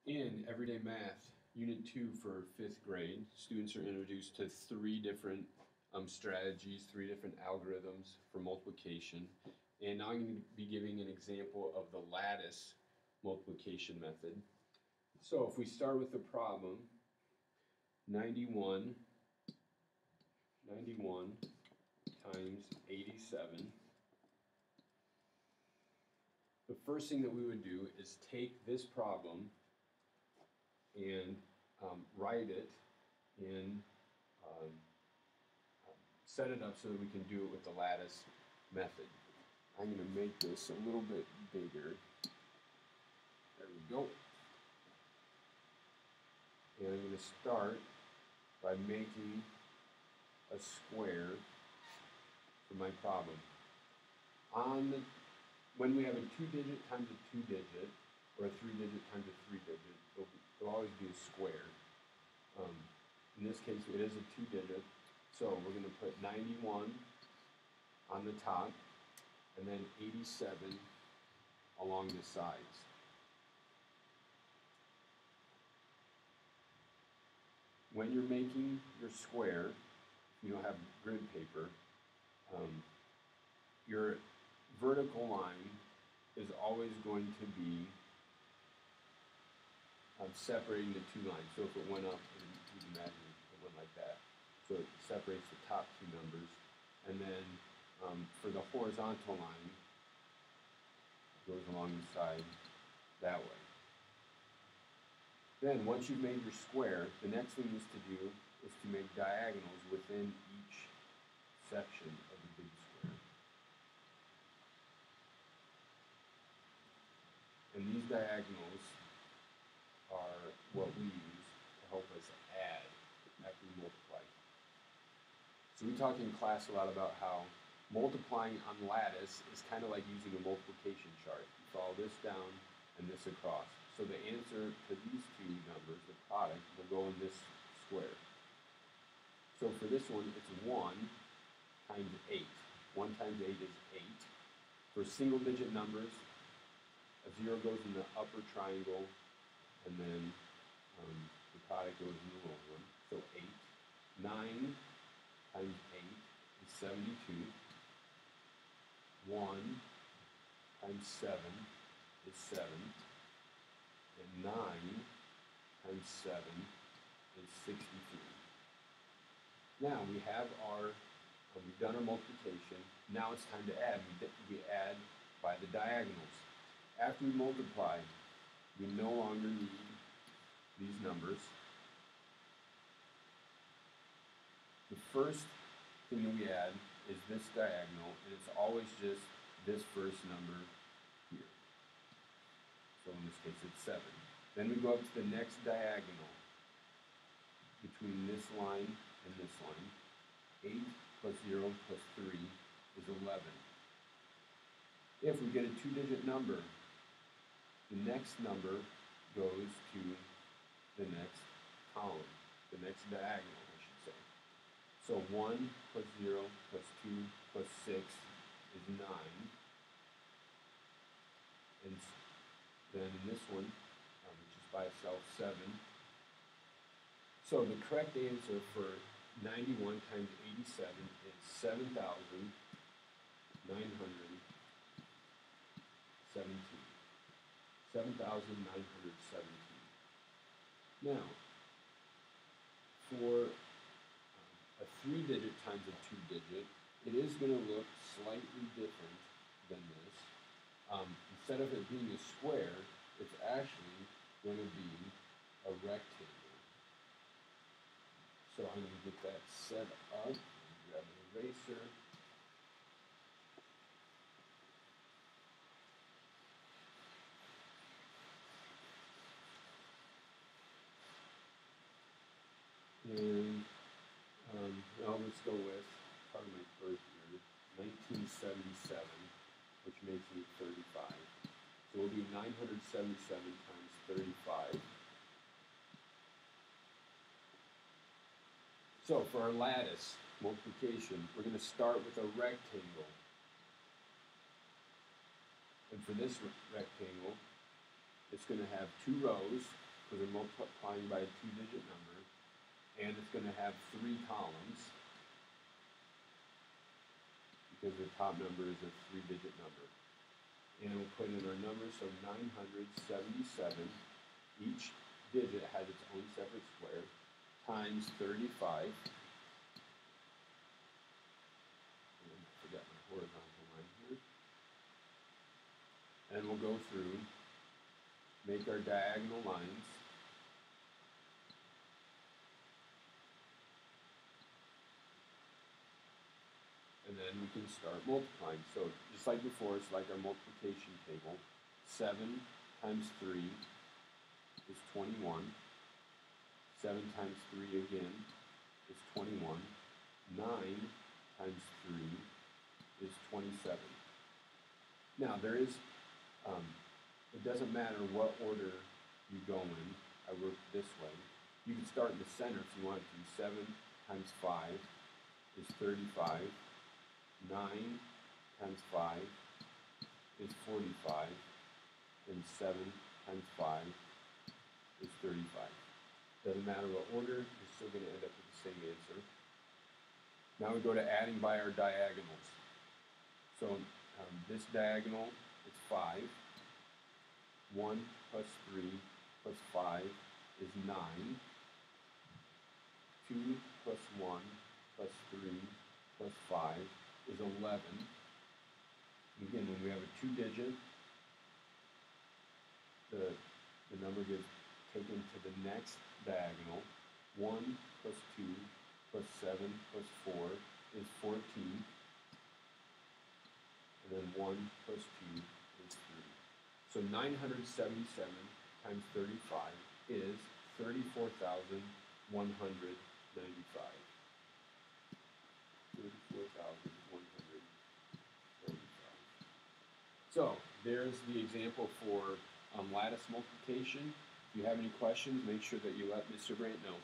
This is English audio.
In Everyday Math, Unit 2 for 5th grade, students are introduced to three different strategies, three different algorithms for multiplication. And now I'm going to be giving an example of the lattice multiplication method. So if we start with the problem, 91 times 87. The first thing that we would do is take this problem and write it in, set it up so that we can do it with the lattice method. I'm going to make this a little bit bigger. There we go. And I'm going to start by making a square for my problem. When we have a 2-digit times a 2-digit, or a 3-digit times a 3-digit, it'll always be a square. In this case, it is a 2-digit, so we're going to put 91 on the top, and then 87 along the sides. When you're making your square, if you don't have grid paper, your vertical line is always going to be separating the two lines. So if it went up, you can imagine it went like that. So it separates the top two numbers. And then for the horizontal line, it goes along the side that way. Then once you've made your square, the next thing is to do is to make diagonals within each section of the big square. And these diagonals are what we use to help us add after we multiply. So we talk in class a lot about how multiplying on lattice is kind of like using a multiplication chart. You follow this down and this across. So the answer to these two numbers, the product, will go in this square. So for this one, it's 1 times 8. 1 times 8 is 8. For single-digit numbers, a 0 goes in the upper triangle, and then the product goes in the lower one. So 8. 9 times 8 is 72. 1 times 7 is 7. And 9 times 7 is 63. Now we have we've done our multiplication. Now it's time to add. We add by the diagonals. After we multiply, we no longer need these numbers. The first thing that we add is this diagonal, and it's always just this first number here. So in this case, it's 7. Then we go up to the next diagonal between this line and this line. 8 plus 0 plus 3 is 11. If we get a 2-digit number, the next number goes to the next column, the next diagonal, I should say. So 1 plus 0 plus 2 plus 6 is 9. And then in this one, which is by itself, 7. So the correct answer for 91 times 87 is 7,917. 7,917. Now, for a 3-digit times a 2-digit, it is going to look slightly different than this. Instead of it being a square, it's actually going to be a rectangle. So I'm going to get that set up and grab an eraser. And now let's go with part of my first year, 1977, which makes me 35. So we'll do 977 times 35. So for our lattice multiplication, we're going to start with a rectangle. And for this rectangle, it's going to have 2 rows because we're multiplying by a 2-digit number, and it's going to have 3 columns because the top number is a 3-digit number. And we'll put in our numbers, so 977, each digit has its own separate square, times 35, and I forgot my horizontal line here, and we'll go through, make our diagonal lines, and then we can start multiplying. So just like before, it's like our multiplication table. 7 times 3 is 21. 7 times 3 again is 21. 9 times 3 is 27. Now there is, it doesn't matter what order you go in. I wrote it this way. You can start in the center if you want to. 7 times 5 is 35. 9 times 5 is 45, and 7 times 5 is 35. Doesn't matter what order, you're still going to end up with the same answer. Now we go to adding by our diagonals. So this diagonal is 5. 1 plus 3 plus 5 is 9. 2 plus 1 plus 3 plus 5 is 11. Again, when we have a 2-digit, the number gets taken to the next diagonal. 1 plus 2 plus 7 plus 4 is 14. And then 1 plus 2 is 3. So 977 times 35 is 34,195. 34,195. So there's the example for lattice multiplication. If you have any questions, make sure that you let Mr. Brandt know.